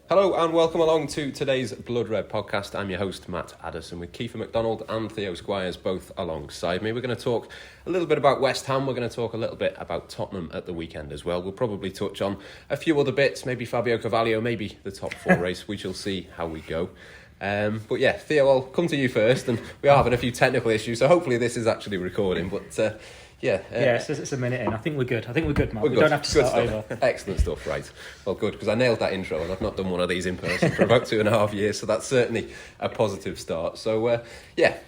Hello and welcome along to today's Blood Red podcast. I'm your host, Matt Addison, with Keifer, MacDonald and Theo, Squires both alongside me. We're going to talk a little bit about West Ham. We're going to talk a little bit about Tottenham at the weekend as well. We'll probably touch on a few other bits, maybe Fabio Carvalho, maybe the top four race. We shall see how we go. But yeah, Theo, I'll come to you first, and we are having a few technical issues, so hopefully this is actually recording. But it's a minute in. I think we're good, Matt. We don't have to start over. Excellent stuff, right. Well, good, because I nailed that intro and I've not done one of these in person for about 2.5 years, so that's certainly a positive start. So,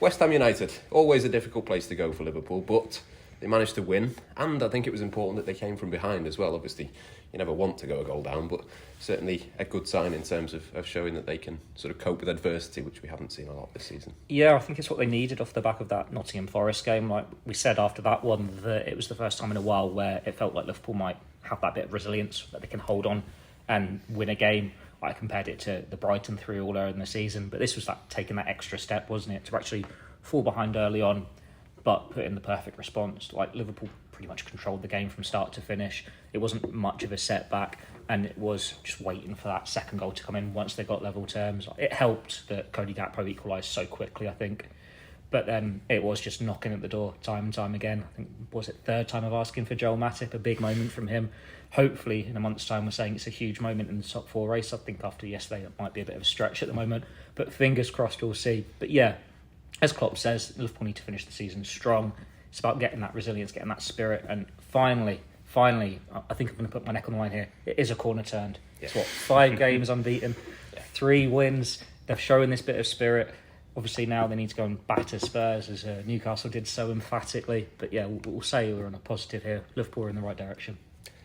West Ham United, always a difficult place to go for Liverpool, but they managed to win, and I think it was important that they came from behind as well. Obviously, you never want to go a goal down, but certainly a good sign in terms of showing that they can sort of cope with adversity, which we haven't seen a lot this season. Yeah, I think it's what they needed off the back of that Nottingham Forest game. Like we said after that one, that it was the first time in a while where it felt like Liverpool might have that bit of resilience, that they can hold on and win a game. I compared it to the Brighton 3-all earlier in the season, but this was that taking that extra step, wasn't it, to actually fall behind early on, but put in the perfect response. Like Liverpool pretty much controlled the game from start to finish. It wasn't much of a setback, and it was just waiting for that second goal to come in once they got level terms. It helped that Cody Gakpo equalised so quickly, I think. But then it was just knocking at the door time and time again. I think, was it third time of asking for Joel Matip, a big moment from him. Hopefully, in a month's time, we're saying it's a huge moment in the top four race. I think after yesterday, it might be a bit of a stretch at the moment. But fingers crossed, we'll see. But yeah, as Klopp says, Liverpool need to finish the season strong. It's about getting that resilience, getting that spirit, and finally, I think I'm going to put my neck on the line here. It is a corner turned. Yeah. It's 5 games unbeaten, 3 wins. They've shown this bit of spirit. Obviously now they need to go and batter Spurs, as Newcastle did so emphatically. But yeah, we'll say we're on a positive here. Liverpool are in the right direction.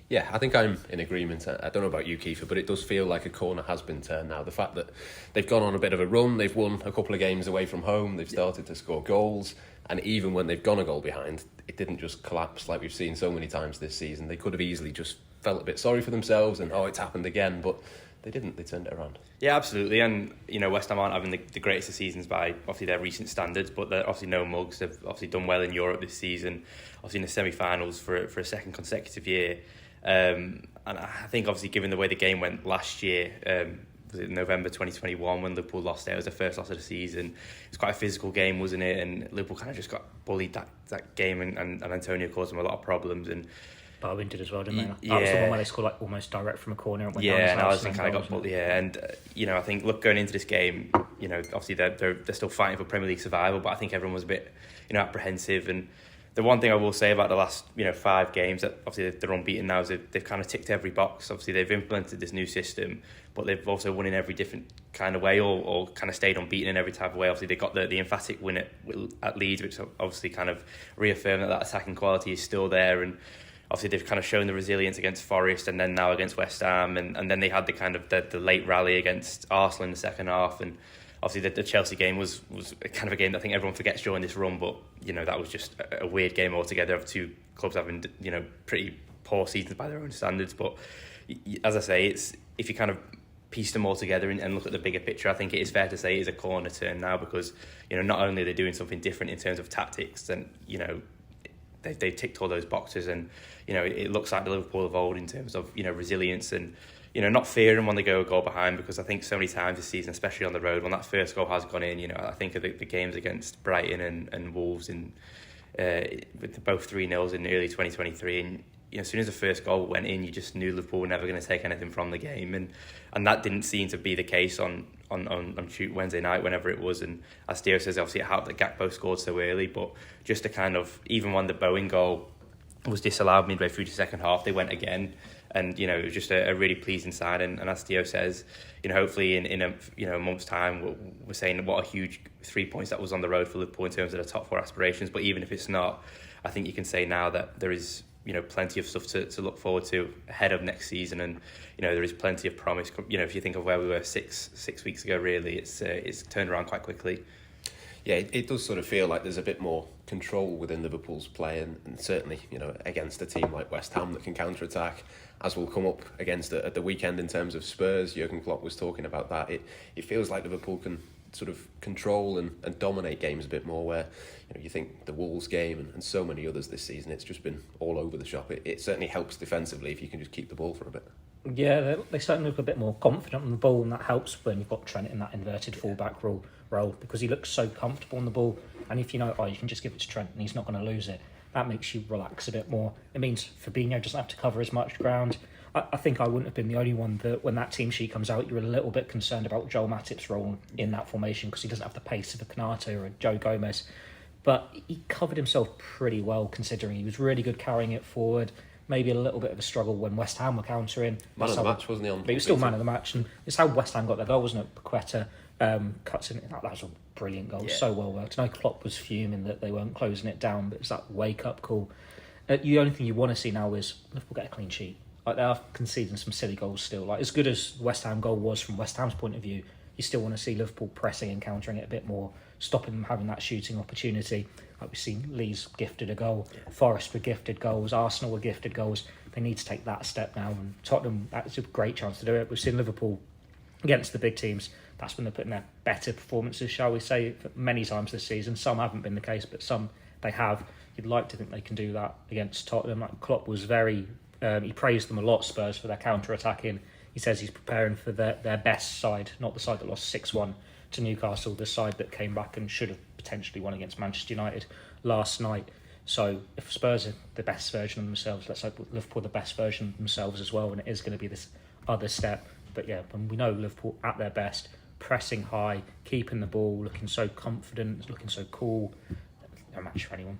Yeah, I think I'm in agreement. I don't know about you, Keifer, but it does feel like a corner has been turned now. The fact that they've gone on a bit of a run, they've won a couple of games away from home, they've started to score goals, and even when they've gone a goal behind, it didn't just collapse like we've seen so many times this season. They could have easily just felt a bit sorry for themselves and, it's happened again, but they didn't. They turned it around. Yeah, absolutely. And, West Ham aren't having the greatest of seasons by, obviously, their recent standards, but they're obviously no mugs. They've obviously done well in Europe this season, obviously in the semi-finals for a second consecutive year. And I think, obviously, given the way the game went last year, was it November 2021 when Liverpool lost there? It was their first loss of the season. It was quite a physical game, wasn't it? And Liverpool kind of just got bullied that game, and Antonio caused them a lot of problems. And Darwin did as well, didn't they? Yeah. That was the one where they scored almost direct from a corner. And went yeah, down and Addison kind of got bullied. Yeah, and I think going into this game, obviously they're still fighting for Premier League survival, but I think everyone was a bit apprehensive. And the one thing I will say about the last 5 games, that obviously they're unbeaten now, is they've kind of ticked every box. Obviously they've implemented this new system, but they've also won in every different kind of way, or kind of stayed unbeaten in every type of way. Obviously they got the emphatic win at Leeds, which obviously kind of reaffirmed that attacking quality is still there. And obviously they've kind of shown the resilience against Forest, and then now against West Ham, and then they had the kind of the late rally against Arsenal in the second half. And obviously the Chelsea game was kind of a game that I think everyone forgets during this run, but that was just a weird game altogether of 2 clubs having pretty poor seasons by their own standards. But as I say, it's if you kind of piece them all together and look at the bigger picture, I think it is fair to say it is a corner turn now, because not only are they doing something different in terms of tactics, and they've ticked all those boxes, and it looks like the Liverpool of old in terms of resilience and not fearing when they go a goal behind, because I think so many times this season, especially on the road, when that first goal has gone in, I think of the games against Brighton and Wolves with both 3-0s in early 2023, and as soon as the first goal went in, you just knew Liverpool were never going to take anything from the game, and that didn't seem to be the case on Wednesday night, whenever it was. And as Theo says, obviously it helped that Gakpo scored so early, but just to kind of, even when the Bowen goal was disallowed midway through the second half, they went again. And it was just a really pleasing sign. And as Theo says, hopefully in a month's time, we're saying what a huge 3 points that was on the road for Liverpool in terms of the top 4 aspirations. But even if it's not, I think you can say now that there is plenty of stuff to look forward to ahead of next season, and there is plenty of promise. If you think of where we were six weeks ago, really, it's turned around quite quickly. Yeah, it does sort of feel like there's a bit more control within Liverpool's play, and certainly, against a team like West Ham that can counter-attack, as will come up against at the weekend in terms of Spurs. Jurgen Klopp was talking about that. It feels like Liverpool can sort of control and dominate games a bit more, where you think the Wolves game and so many others this season, it's just been all over the shop. It certainly helps defensively if you can just keep the ball for a bit. Yeah, they certainly look a bit more confident on the ball, and that helps when you've got Trent in that inverted fullback role because he looks so comfortable on the ball. And if you know, you can just give it to Trent and he's not going to lose it, that makes you relax a bit more. It means Fabinho doesn't have to cover as much ground. I think I wouldn't have been the only one that when that team sheet comes out, you're a little bit concerned about Joel Matip's role in that formation because he doesn't have the pace of a Canate or a Joe Gomez. But he covered himself pretty well considering he was really good carrying it forward. Maybe a little bit of a struggle when West Ham were countering. Man of the match, wasn't he? But he was still man of the match, and it's how West Ham got their goal, wasn't it? Paqueta cuts in. That was a brilliant goal, so well worked. I know Klopp was fuming that they weren't closing it down, but it's that wake-up call. The only thing you want to see now is Liverpool get a clean sheet. Like, they are conceding some silly goals still. Like, as good as West Ham goal was from West Ham's point of view, you still want to see Liverpool pressing and countering it a bit more, stopping them having that shooting opportunity. Like we've seen, Leeds gifted a goal, Forest were gifted goals, Arsenal were gifted goals. They need to take that step now, and Tottenham, that's a great chance to do it. We've seen Liverpool against the big teams. That's when they're putting their better performances, shall we say, many times this season. Some haven't been the case, but some they have. You'd like to think they can do that against Tottenham. Like, Klopp was very... he praised them a lot, Spurs, for their counter-attacking. He says he's preparing for their best side, not the side that lost 6-1 to Newcastle, the side that came back and should have potentially won against Manchester United last night. So if Spurs are the best version of themselves, let's hope Liverpool are the best version of themselves as well, and it is going to be this other step. But yeah, when we know Liverpool at their best, pressing high, keeping the ball, looking so confident, looking so cool, no match for anyone.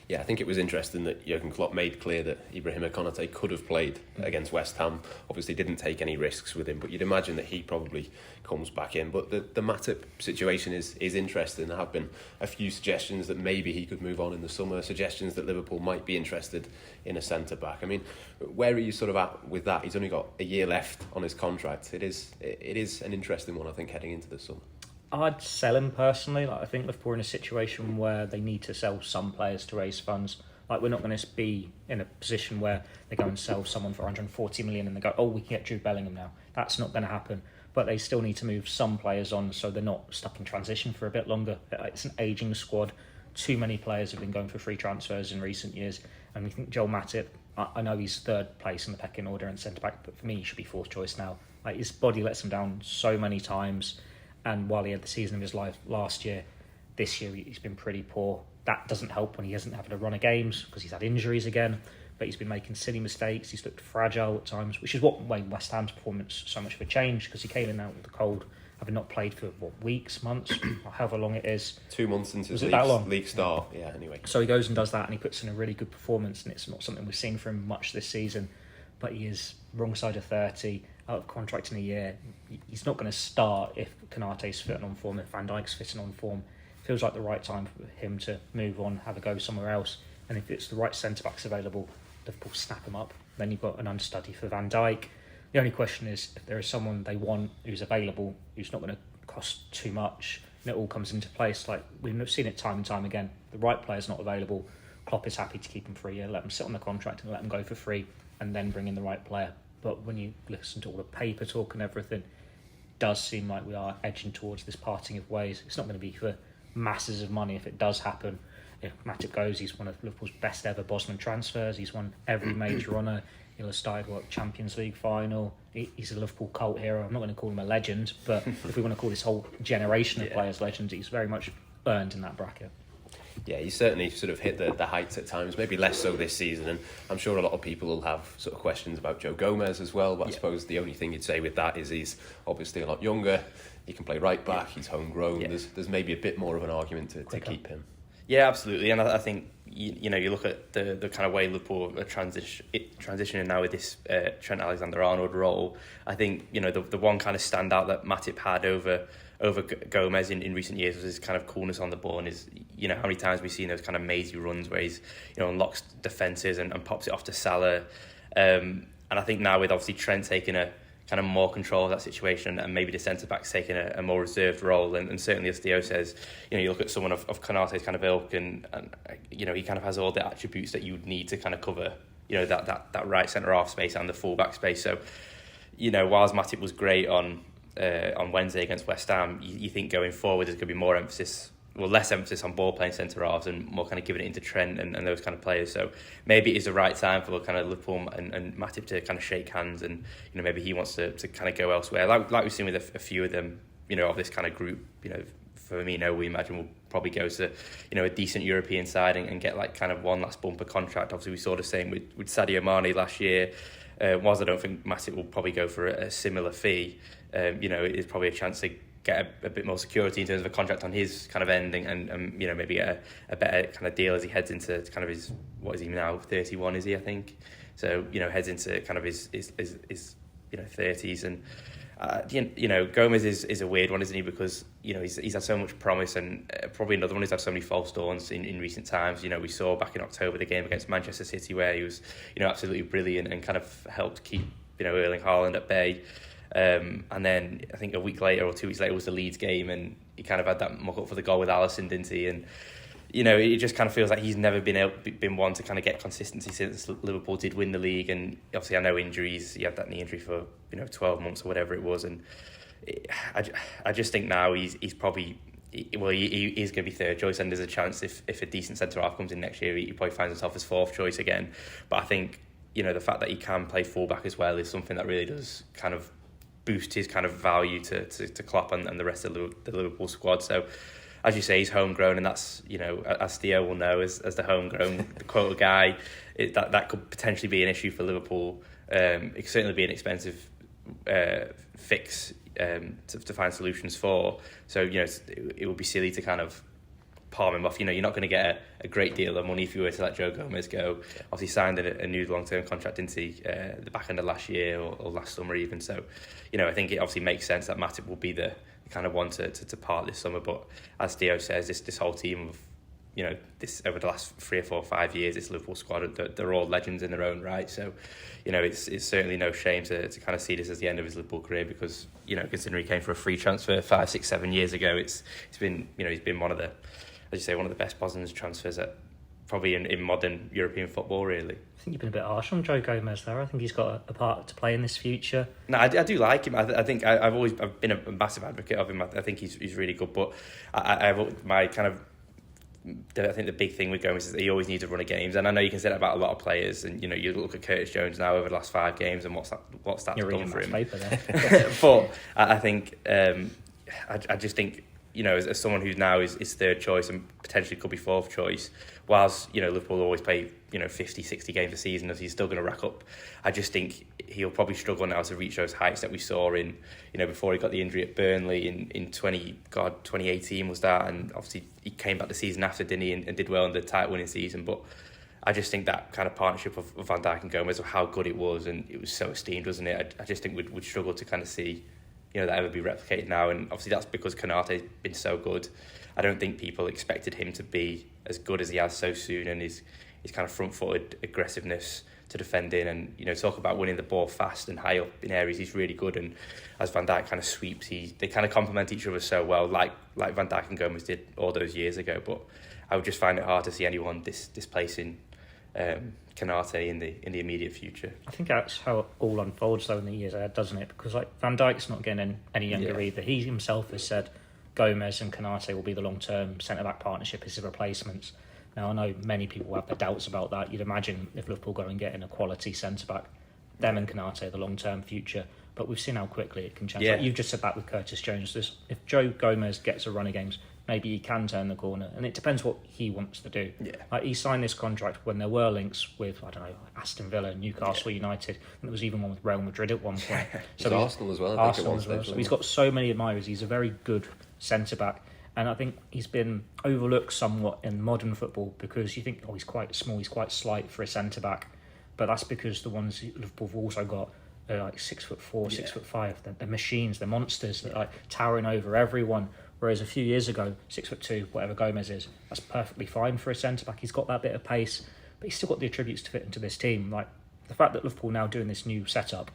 Yeah, I think it was interesting that Jurgen Klopp made clear that Ibrahima Konate could have played against West Ham. Obviously didn't take any risks with him, but you'd imagine that he probably comes back in. But the Matip situation is interesting. There have been a few suggestions that maybe he could move on in the summer, suggestions that Liverpool might be interested in a centre-back. I mean, where are you sort of at with that? He's only got a year left on his contract. It is an interesting one, I think, heading into the summer. I'd sell him personally. Like, I think Liverpool are in a situation where they need to sell some players to raise funds. Like, we're not going to be in a position where they go and sell someone for 140 million and they go, we can get Jude Bellingham now. That's not going to happen. But they still need to move some players on so they're not stuck in transition for a bit longer. It's an ageing squad. Too many players have been going for free transfers in recent years. And we think Joel Matip, I know he's third place in the pecking order and centre-back, but for me, he should be fourth choice now. Like, his body lets him down so many times. And while he had the season of his life last year, this year he's been pretty poor. That doesn't help when he hasn't had a run of games because he's had injuries again. But he's been making silly mistakes. He's looked fragile at times, which is what made West Ham's performance so much of a change because he came in out with the cold, having not played for weeks, months, or however long it is. 2 months into his league start. Yeah, anyway. So he goes and does that, and he puts in a really good performance, and it's not something we've seen from him much this season. But he is wrong side of 30. Out of contract in a year, he's not going to start if Konate's fitting on form, if Van Dijk's fitting on form. Feels like the right time for him to move on, have a go somewhere else. And if it's the right centre-backs available, Liverpool snap him up. Then you've got an understudy for Van Dijk. The only question is if there is someone they want who's available, who's not going to cost too much, and it all comes into place. Like, we've seen it time and time again. The right player's not available. Klopp is happy to keep him free, let him sit on the contract and let him go for free, and then bring in the right player. But when you listen to all the paper talk and everything, it does seem like we are edging towards this parting of ways. It's not going to be for masses of money if it does happen. If Matip goes, he's one of Liverpool's best ever Bosman transfers. He's won every major honour. He'll have started Champions League final. He's a Liverpool cult hero. I'm not going to call him a legend, but if we want to call this whole generation of players legends, he's very much earned in that bracket. Yeah, he's certainly sort of hit the heights at times, maybe less so this season, and I'm sure a lot of people will have sort of questions about Joe Gomez as well, but I suppose the only thing you'd say with that is he's obviously a lot younger, he can play right back, he's homegrown, there's maybe a bit more of an argument to keep him. Yeah, absolutely, and I think you look at the kind of way Liverpool are transitioning now with this Trent Alexander-Arnold role. I think the one kind of standout that Matip had over Gomez in recent years was his kind of coolness on the ball, and his how many times we've seen those kind of mazy runs where he's unlocks defences and pops it off to Salah, and I think now with obviously Trent taking a kind of more control of that situation and maybe the centre-backs taking a more reserved role, and certainly as Theo says, you look at someone of Konate's kind of ilk and he kind of has all the attributes that you would need to kind of cover that right centre-half space and the full-back space. So whilst Matip was great on Wednesday against West Ham, you think going forward there's going to be more emphasis less emphasis on ball playing centre halves and more kind of giving it into Trent and those kind of players. So maybe it is the right time for kind of Liverpool and Matip to kind of shake hands, and maybe he wants to kind of go elsewhere, like we've seen with a few of them, of this kind of group. Firmino, we imagine, will probably go to a decent European side and get like kind of one last bumper contract. Obviously, we saw the same with Sadio Mane last year. Whilst I don't think Matip will probably go for a similar fee, it is probably a chance to get a bit more security in terms of a contract on his kind of end, and maybe get a better kind of deal as he heads into kind of his, what is he now, 31 is he, I think, so heads into kind of his 30s. And Gomez is a weird one, isn't he, because he's had so much promise, and probably another one who's had so many false dawns in recent times. We saw back in October the game against Manchester City where he was absolutely brilliant and kind of helped keep Erling Haaland at bay. And then I think a week later or 2 weeks later was the Leeds game, and he kind of had that muck up for the goal with Addison, didn't he? And it just kind of feels like he's never been one to kind of get consistency since Liverpool did win the league. And obviously I know injuries, he had that knee injury for 12 months or whatever it was, and I just think now he's probably, well, he is going to be third choice, and there's a chance if a decent centre half comes in next year, he probably finds himself as fourth choice again. But I think the fact that he can play fullback as well is something that really does kind of boost his kind of value to Klopp and the rest of the Liverpool squad. So as you say, he's homegrown, and that's, as Theo will know, as the homegrown the quota guy, that could potentially be an issue for Liverpool. It could certainly be an expensive fix to find solutions for. So it would be silly to kind of palm him off. You're not going to get a great deal of money if you were to let Joe Gomez go. Obviously signed a new long-term contract into the back end of last year or last summer even. So I think it obviously makes sense that Matip will be the kind of one to part this summer. But as Theo says, this whole team of this over the last 3 or 4 or 5 years, this Liverpool squad, they're all legends in their own right. So it's certainly no shame to kind of see this as the end of his Liverpool career, because considering he came for a free transfer 5, 6, 7 years ago, it's been he's been one of the, as you say, one of the best Bosnian transfers probably in modern European football, really. I think you've been a bit harsh on Joe Gomez there. I think he's got a part to play in this future. No, I do like him. I think I've been a massive advocate of him. I think he's really good, but I think the big thing with Gomez is that he always needs a run of games, and I know you can say that about a lot of players. And you look at Curtis Jones now over the last 5 games, and what's that done for him. Paper there. But I think I just think as someone who now is third choice and potentially could be fourth choice, whilst Liverpool always play 50, 60 games a season, as he's still going to rack up, I just think he'll probably struggle now to reach those heights that we saw in before he got the injury at Burnley in 2018 was that, and obviously he came back the season after, didn't he, and did well in the title winning season. But I just think that kind of partnership of Van Dijk and Gomez, of how good it was, and it was so esteemed, wasn't it? I just think we'd struggle to kind of see that ever be replicated now, and obviously that's because Konate's been so good. I don't think people expected him to be as good as he has so soon, and his kind of front-footed aggressiveness to defending, and talk about winning the ball fast and high up in areas, he's really good. And as Van Dijk kind of sweeps, they kind of complement each other so well, like Van Dijk and Gomez did all those years ago. But I would just find it hard to see anyone displacing Konate in the immediate future. I think that's how it all unfolds though in the years ahead, doesn't it? Because Van Dijk's not getting any younger either. He himself has said Gomez and Konate will be the long-term centre-back partnership as his replacements. Now I know many people have their doubts about that. You'd imagine if Liverpool go and get in a quality centre-back, them and Konate are the long-term future. But we've seen how quickly it can change. Yeah. Like you've just said that with Curtis Jones. If Joe Gomez gets a run of games, maybe he can turn the corner, and it depends what he wants to do. Yeah. Like he signed this contract when there were links with Aston Villa, Newcastle United, and there was even one with Real Madrid at one point. So Arsenal as well. Arsenal as well. So he's got so many admirers. He's a very good centre back, and I think he's been overlooked somewhat in modern football because you think, he's quite small, he's quite slight for a centre back, but that's because the ones Liverpool have also got are like 6'4", 6'5". They're machines, they're monsters that like towering over everyone. Whereas a few years ago, 6'2", whatever Gomez is, that's perfectly fine for a centre-back. He's got that bit of pace, but he's still got the attributes to fit into this team. Like the fact that Liverpool now doing this new setup,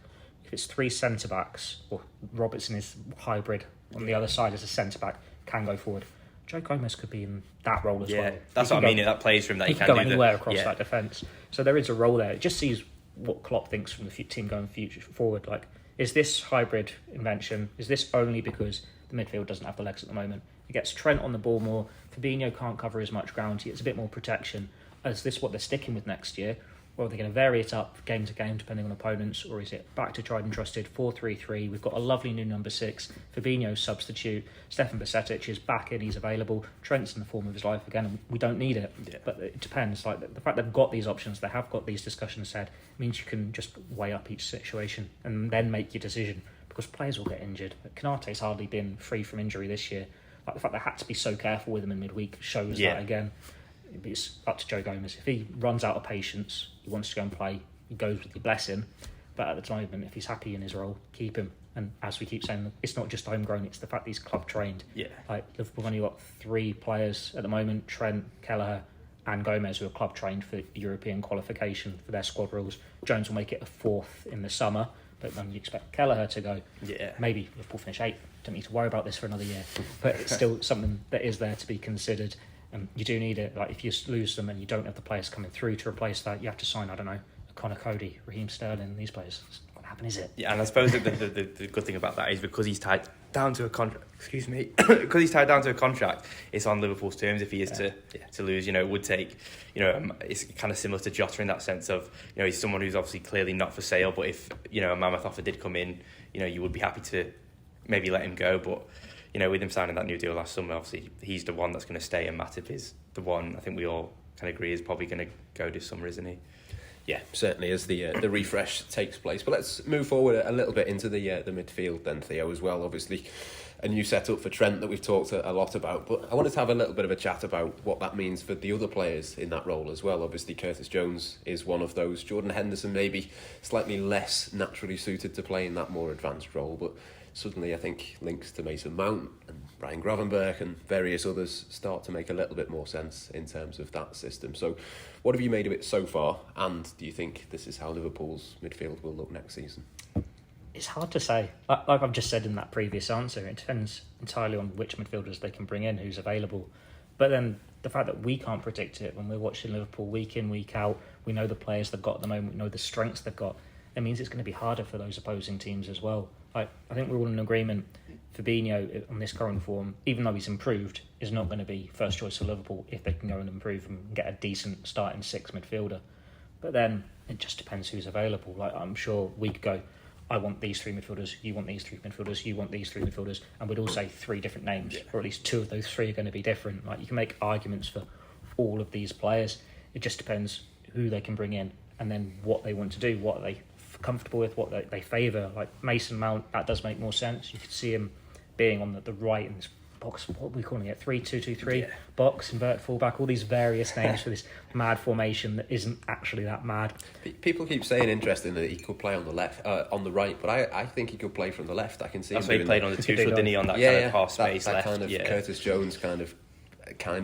if it's 3 centre-backs, or Robertson is hybrid on the other side as a centre-back, can go forward. Joe Gomez could be in that role as well. That's what I mean. That plays from that he can go anywhere across that defence. So there is a role there. It just sees what Klopp thinks from the team going forward. Like, is this hybrid invention? Is this only because the midfield doesn't have the legs at the moment. It gets Trent on the ball more. Fabinho can't cover as much ground. He gets a bit more protection. Is this what they're sticking with next year? Or are they going to vary it up game to game depending on opponents? Or is it back to tried and trusted 4-3-3? We've got a lovely new number 6. Fabinho's substitute. Stefan Bajcetic is back in. He's available. Trent's in the form of his life again. And we don't need it. Yeah. But it depends. Like the fact they've got these options, they have got these discussions said, means you can just weigh up each situation and then make your decision. Because players will get injured. Konate's hardly been free from injury this year. Like the fact they had to be so careful with him in midweek shows that again. It's up to Joe Gomez. If he runs out of patience, he wants to go and play, he goes with your blessing. But at the moment, if he's happy in his role, keep him. And as we keep saying, it's not just homegrown, it's the fact that he's club trained. Yeah. Like Liverpool have only got 3 players at the moment, Trent, Kelleher and Gomez, who are club trained for European qualification for their squad rules. Jones will make it a 4th in the summer, but then you expect Kelleher to go. Yeah. Maybe Liverpool finish 8th. Don't need to worry about this for another year. But it's still something that is there to be considered. You do need it. Like if you lose them and you don't have the players coming through to replace that, you have to sign, I don't know, a Connor Cody, Raheem Sterling, these players. It's not going to happen, is it? Yeah, and I suppose the good thing about that is because he's tied down to a contract. Excuse me, because he's tied down to a contract, it's on Liverpool's terms. If he is to lose, it would take. It's kind of similar to Jota in that sense of he's someone who's obviously clearly not for sale. But if a mammoth offer did come in, you would be happy to maybe let him go, but. With him signing that new deal last summer, obviously he's the one that's going to stay, and Matip is the one I think we all can agree is probably going to go this summer, isn't he? Yeah, certainly as the refresh takes place. But let's move forward a little bit into the midfield then, Theo, as well. Obviously, a new setup for Trent that we've talked a lot about. But I wanted to have a little bit of a chat about what that means for the other players in that role as well. Obviously, Curtis Jones is one of those. Jordan Henderson maybe slightly less naturally suited to play in that more advanced role, but suddenly I think links to Mason Mount and Ryan Gravenberch and various others start to make a little bit more sense in terms of that system. So what have you made of it so far, and do you think this is how Liverpool's midfield will look next season? It's hard to say. Like I've just said in that previous answer, it depends entirely on which midfielders they can bring in, who's available. But then the fact that we can't predict it when we're watching Liverpool week in, week out, we know the players they've got at the moment, we know the strengths they've got, it means it's going to be harder for those opposing teams as well. I think we're all in agreement. Fabinho, on this current form, even though he's improved, is not going to be first choice for Liverpool if they can go and improve and get a decent starting 6 midfielder. But then it just depends who's available. Like I'm sure we could go, I want these 3 midfielders, you want these 3 midfielders, you want these 3 midfielders, and we'd all say 3 different names, or at least 2 of those 3 are going to be different. Like you can make arguments for all of these players. It just depends who they can bring in and then what they want to do, what they comfortable with, what they favour. Like Mason Mount, that does make more sense. You could see him being on the right in this box, what are we calling it, 3-2-2-3 box, invert fullback, all these various names for this mad formation that isn't actually that mad. People keep saying, interesting, that he could play on the left, on the right, but I think he could play from the left. I can see that's him why he played on the 2 foot, didn't he, on that kind of half space that left. Kind of Curtis Jones kind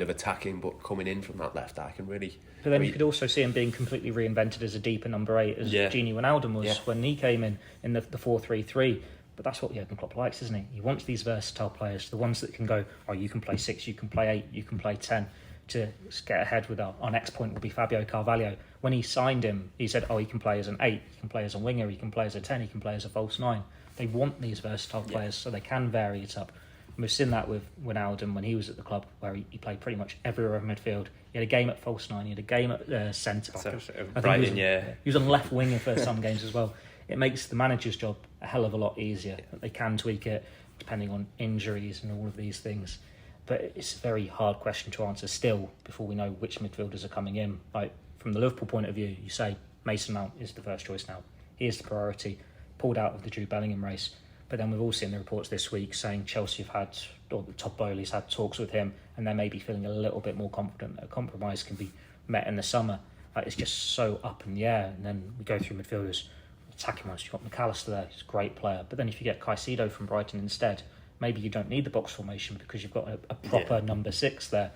of attacking, but coming in from that left. I can really. But then you could also see him being completely reinvented as a deeper number 8, as Gini Wijnaldum was when he came in the 4-3-3. But that's what Jurgen Klopp likes, isn't he? He wants these versatile players, the ones that can go, you can play 6, you can play 8, you can play 10, to get ahead with our next point will be Fabio Carvalho. When he signed him, he said, he can play as an 8, he can play as a winger, he can play as a 10, he can play as a false 9. They want these versatile players so they can vary it up. And we've seen that with Wijnaldum when he was at the club, where he played pretty much everywhere in midfield. He had a game at false 9, he had a game at centre back. He was on left winger for some games as well. It makes the manager's job a hell of a lot easier. They can tweak it depending on injuries and all of these things. But it's a very hard question to answer still before we know which midfielders are coming in. Like from the Liverpool point of view, you say Mason Mount is the first choice now. He is the priority, pulled out of the Jude Bellingham race. But then we've all seen the reports this week saying Chelsea have had, or the top Bowley's had talks with him, and they may be feeling a little bit more confident that a compromise can be met in the summer. It's just so up in the air. And then we go through midfielders. Attacking ones, you've got McAllister there, he's a great player. But then if you get Caicedo from Brighton instead, maybe you don't need the box formation because you've got a proper number 6 there.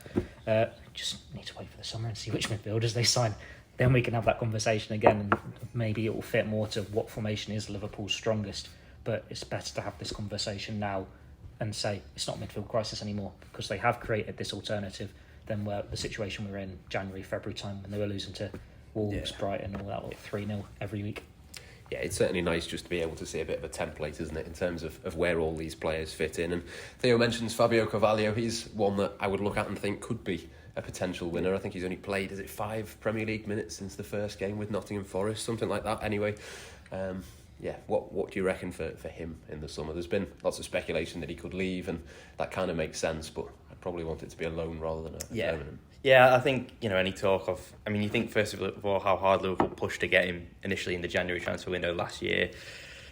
Just need to wait for the summer and see which midfielders they sign. Then we can have that conversation again, and maybe it will fit more to what formation is Liverpool's strongest. But it's better to have this conversation now and say it's not a midfield crisis anymore, because they have created this alternative than where the situation we were in January, February time when they were losing to Wolves, Brighton, all that 3-0 every week. Yeah, it's certainly nice just to be able to see a bit of a template, isn't it, in terms of where all these players fit in. And Theo mentions Fabio Carvalho. He's one that I would look at and think could be a potential winner. I think he's only played, 5 Premier League minutes since the first game with Nottingham Forest, something like that anyway. What do you reckon for him in the summer? There's been lots of speculation that he could leave, and that kind of makes sense, but I'd probably want it to be a loan rather than a permanent. Yeah, I think, any talk of... I mean, you think, first of all, how hard Liverpool pushed to get him initially in the January transfer window last year.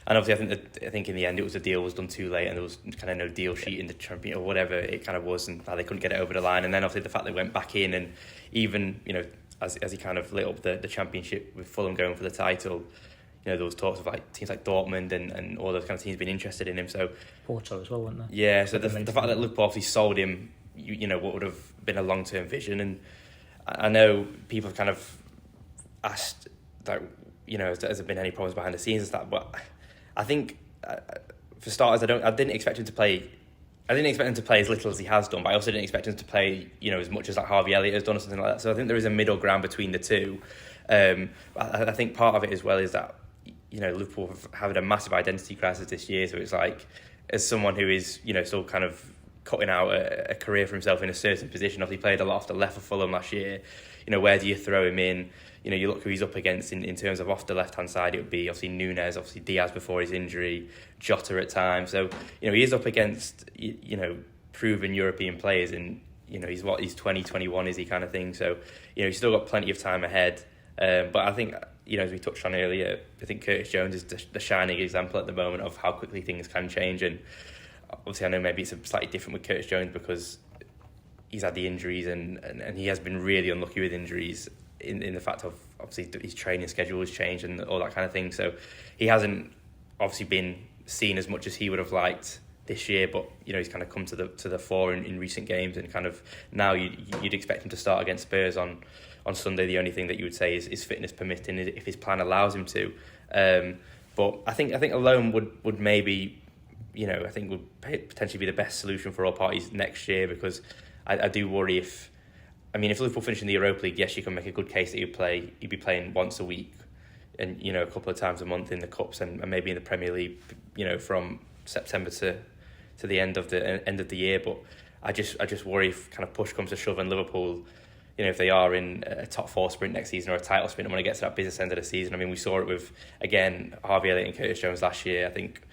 And obviously, I think in the end, the deal was done too late, and there was kind of no deal sheet in the champion or whatever it kind of was, and they couldn't get it over the line. And then obviously the fact they went back in, and even, as he kind of lit up the championship with Fulham going for the title, there was talks of teams like Dortmund and all those kind of teams being interested in him. So Porto as well, weren't there? Yeah, so the fact that Liverpool obviously sold him, what would have been a long-term vision. And I know people have kind of asked that, has there been any problems behind the scenes and stuff, but I think for starters, I didn't expect him to play as little as he has done, but I also didn't expect him to play, as much as Harvey Elliott has done or something like that. So I think there is a middle ground between the two. I think part of it as well is that, Liverpool have had a massive identity crisis this year. So it's as someone who is, still kind of cutting out a career for himself in a certain position. Obviously played a lot off the left for Fulham last year. Where do you throw him in? You look who he's up against in terms of off the left-hand side. It would be obviously Núñez, obviously Diaz before his injury, Jota at times. So, he is up against, proven European players, and, he's 20, 21 is he kind of thing. So, he's still got plenty of time ahead. But I think, as we touched on earlier, I think Curtis Jones is the shining example at the moment of how quickly things can change. And obviously I know maybe it's slightly different with Curtis Jones because he's had the injuries and he has been really unlucky with injuries in the fact of obviously his training schedule has changed and all that kind of thing. So he hasn't obviously been seen as much as he would have liked this year, but he's kind of come to the fore in recent games, and kind of now you'd expect him to start against Spurs on Sunday. The only thing that you would say is fitness permitting, if his plan allows him to. But I think a loan would maybe, I think would potentially be the best solution for all parties next year, because I do worry if Liverpool finish in the Europa League, yes, you can make a good case that you'd be playing once a week and a couple of times a month in the cups and maybe in the Premier League, from September to the end of the year. But I just worry if kind of push comes to shove and Liverpool, if they are in a top 4 sprint next season or a title sprint and when it gets to that business end of the season. I mean, we saw it with, again, Harvey Elliott and Curtis Jones last year. I think,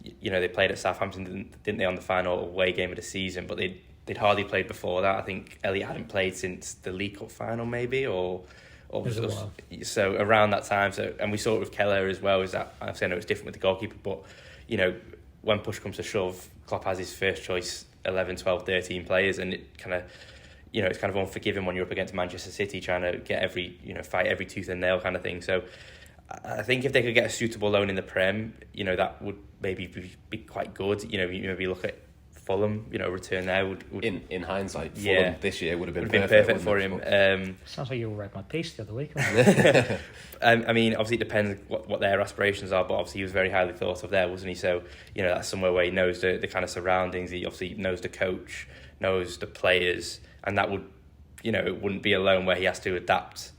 they played at Southampton, didn't they, on the final away game of the season, but they'd hardly played before that. I think Elliott hadn't played since the League Cup final, maybe, or so around that time. So, and we saw it with Keller as well. Is that I know it's different with the goalkeeper, but when push comes to shove, Klopp has his first choice 11, 12, 13 players, and it kind of, it's kind of unforgiving when you're up against Manchester City trying to get fight every tooth and nail kind of thing. So I think if they could get a suitable loan in the Prem, that would maybe be quite good. You maybe look at Fulham, return there would in hindsight, Fulham this year would have been perfect for him. Sounds like you read my piece the other week. I mean, obviously it depends what their aspirations are, but obviously he was very highly thought of there, wasn't he? So that's somewhere where he knows the kind of surroundings. He obviously knows the coach, knows the players, and that would, it wouldn't be a loan where he has to adapt.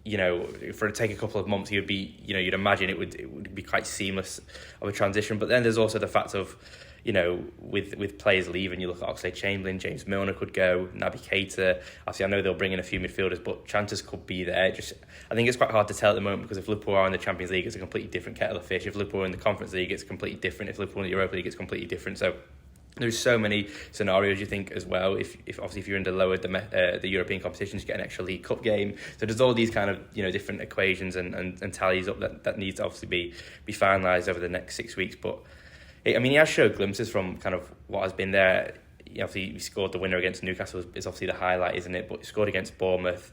For it to take a couple of months, he would be, you'd imagine it would be quite seamless of a transition. But then there's also the fact of, with players leaving, you look at Oxlade-Chamberlain, James Milner could go, Naby Keita. Obviously, I know they'll bring in a few midfielders, but chances could be there. I think it's quite hard to tell at the moment, because if Liverpool are in the Champions League, it's a completely different kettle of fish. If Liverpool are in the Conference League, it's completely different. If Liverpool are in the Europa League, it's completely different. So there's so many scenarios, you think, as well. If you're in the lower the European competitions, you get an extra League Cup game. So there's all these kind of different equations and tallies up that needs to obviously be finalised over the next 6 weeks. But he has showed glimpses from kind of what has been there. Obviously, he scored the winner against Newcastle is obviously the highlight, isn't it? But he scored against Bournemouth.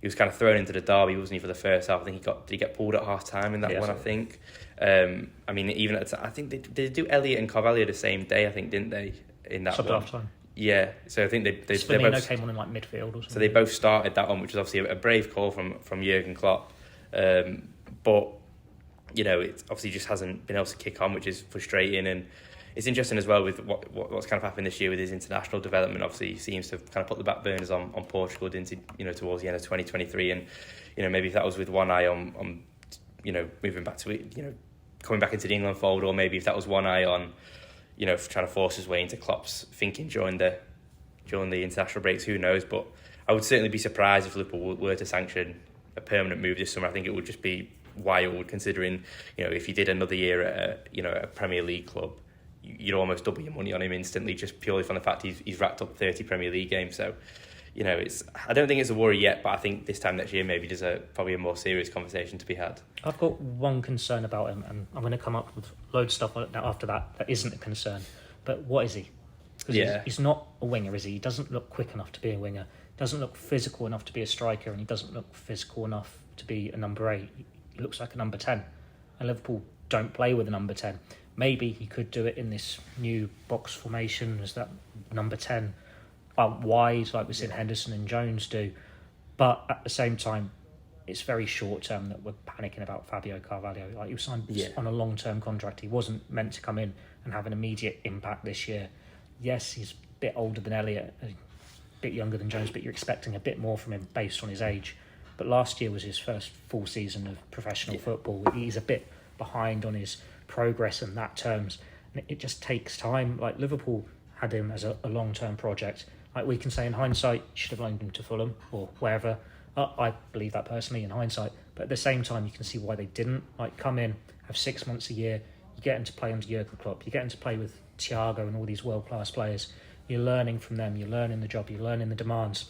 He was kind of thrown into the derby, wasn't he, for the first half? I think did he get pulled at half time in that one? I think. Even at I think they do Elliott and Carvalho the same day. I think, didn't they, in that one? Half time. Yeah, so I think they both came on in midfield or something. So they both started that one, which is obviously a brave call from Jurgen Klopp. But it obviously just hasn't been able to kick on, which is frustrating. And it's interesting as well with what's kind of happened this year with his international development. Obviously, he seems to have kind of put the back burners on Portugal into towards the end of 2023, and maybe if that was with one eye on moving back to it, coming back into the England fold, or maybe if that was one eye on, trying to force his way into Klopp's thinking during the international breaks, who knows? But I would certainly be surprised if Liverpool were to sanction a permanent move this summer. I think it would just be wild, considering, if you did another year at a Premier League club, you'd almost double your money on him instantly, just purely from the fact he's racked up 30 Premier League games. So, I don't think it's a worry yet, but I think this time next year maybe there's probably a more serious conversation to be had. I've got one concern about him, and I'm going to come up with loads of stuff after that isn't a concern. But what is he? Because he's not a winger, is he? He doesn't look quick enough to be a winger. Doesn't look physical enough to be a striker, and he doesn't look physical enough to be a number 8. He looks like a number 10, and Liverpool don't play with a number 10. Maybe he could do it in this new box formation as that number 10 wide, like we've seen Henderson and Jones do. But at the same time, it's very short term that we're panicking about Fabio Carvalho. Like, he was signed on a long-term contract. He wasn't meant to come in and have an immediate impact this year. Yes, he's a bit older than Elliott, a bit younger than Jones, but you're expecting a bit more from him based on his age. But last year was his first full season of professional football. He's a bit behind on his progress in that terms. And it just takes time. Like, Liverpool had him as a long-term project. Like, we can say in hindsight, you should have loaned him to Fulham or wherever. I believe that personally in hindsight. But at the same time, you can see why they didn't. Like, come in, have 6 months a year, you get him to play under Jurgen Klopp, you get him to play with Thiago and all these world-class players. You're learning from them, you're learning the job, you're learning the demands.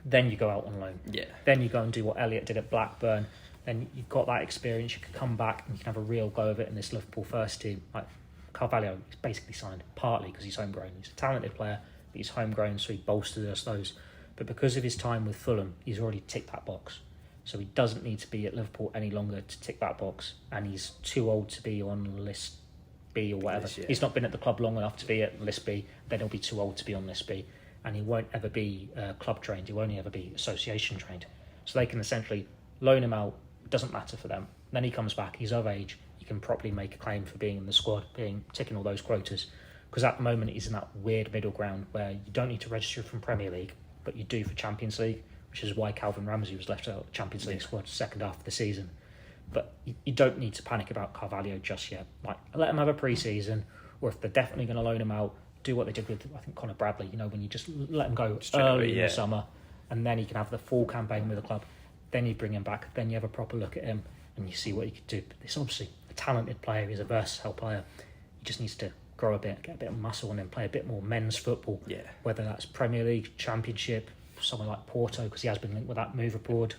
Then you go out on loan. Yeah. Then you go and do what Elliott did at Blackburn. Then you've got that experience, you can come back and you can have a real go of it in this Liverpool first team. Like, Carvalho is basically signed partly because he's homegrown. He's a talented player, but he's homegrown, so he bolstered us those. But because of his time with Fulham, he's already ticked that box. So he doesn't need to be at Liverpool any longer to tick that box. And he's too old to be on list B or whatever. He's not been at the club long enough to be at list B. Then he'll be too old to be on list B. And he won't ever be club trained. He won't ever be association trained. So they can essentially loan him out. It doesn't matter for them. Then he comes back. He's of age. He can properly make a claim for being in the squad, ticking all those quotas. Because at the moment he's in that weird middle ground where you don't need to register from Premier League, but you do for Champions League, which is why Calvin Ramsey was left out of the Champions League squad second half of the season. But you don't need to panic about Carvalho just yet. Like, let him have a pre-season, or if they're definitely going to loan him out, do what they did with, I think, Conor Bradley, when you just let him go early in the summer, and then he can have the full campaign with the club. Then you bring him back, then you have a proper look at him, and you see what he could do. But it's obviously a talented player, he's a versatile player. He just needs to grow a bit, get a bit of muscle, and then play a bit more men's football. Yeah. Whether that's Premier League, Championship, somewhere like Porto, because he has been linked with that move abroad.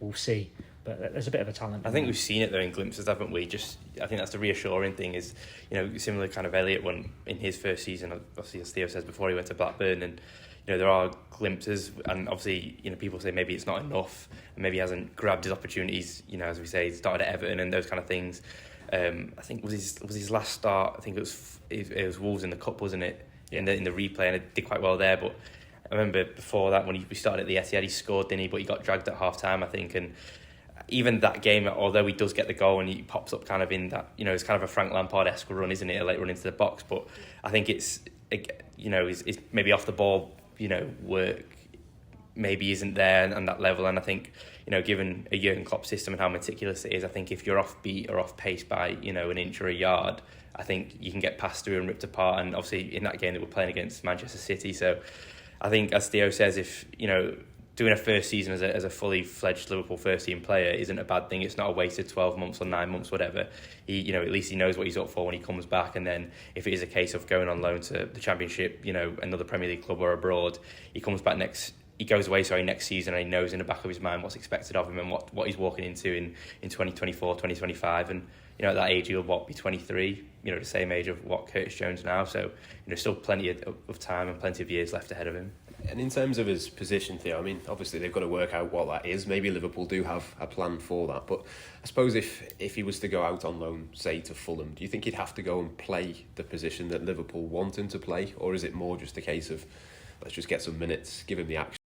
We'll see. But there's a bit of a talent. I think we've seen it though in glimpses, haven't we? I think that's the reassuring thing is, similar kind of Elliott when in his first season, obviously as Theo says before, he went to Blackburn, and there are glimpses, and obviously people say maybe it's not enough, and maybe he hasn't grabbed his opportunities. As we say, he started at Everton and those kind of things. I think was his last start. I think it was Wolves in the Cup, wasn't it? In the replay, and it did quite well there. But I remember before that when we started at the Etihad, he scored, didn't he? But he got dragged at half time, I think, and even that game, although he does get the goal and he pops up kind of in that, it's kind of a Frank Lampard-esque run, isn't it? A late run into the box, but I think it's maybe off the ball, work maybe isn't there and that level. And I think, given a Jurgen Klopp system and how meticulous it is, I think if you're off beat or off pace by, an inch or a yard, I think you can get passed through and ripped apart. And obviously in that game they were playing against Manchester City. So I think, as Theo says, if, doing a first season as a fully fledged Liverpool first team player isn't a bad thing. It's not a wasted 12 months or 9 months, whatever. He, at least he knows what he's up for when he comes back. And then if it is a case of going on loan to the Championship, another Premier League club or abroad, he comes back he goes away next season, and he knows in the back of his mind what's expected of him and what he's walking into in 2024, 2025. And, at that age, he'll be 23, the same age of what Curtis Jones now. So, still plenty of time and plenty of years left ahead of him. And in terms of his position, Theo, obviously they've got to work out what that is. Maybe Liverpool do have a plan for that. But I suppose if he was to go out on loan, say, to Fulham, do you think he'd have to go and play the position that Liverpool want him to play? Or is it more just a case of, let's just get some minutes, give him the action?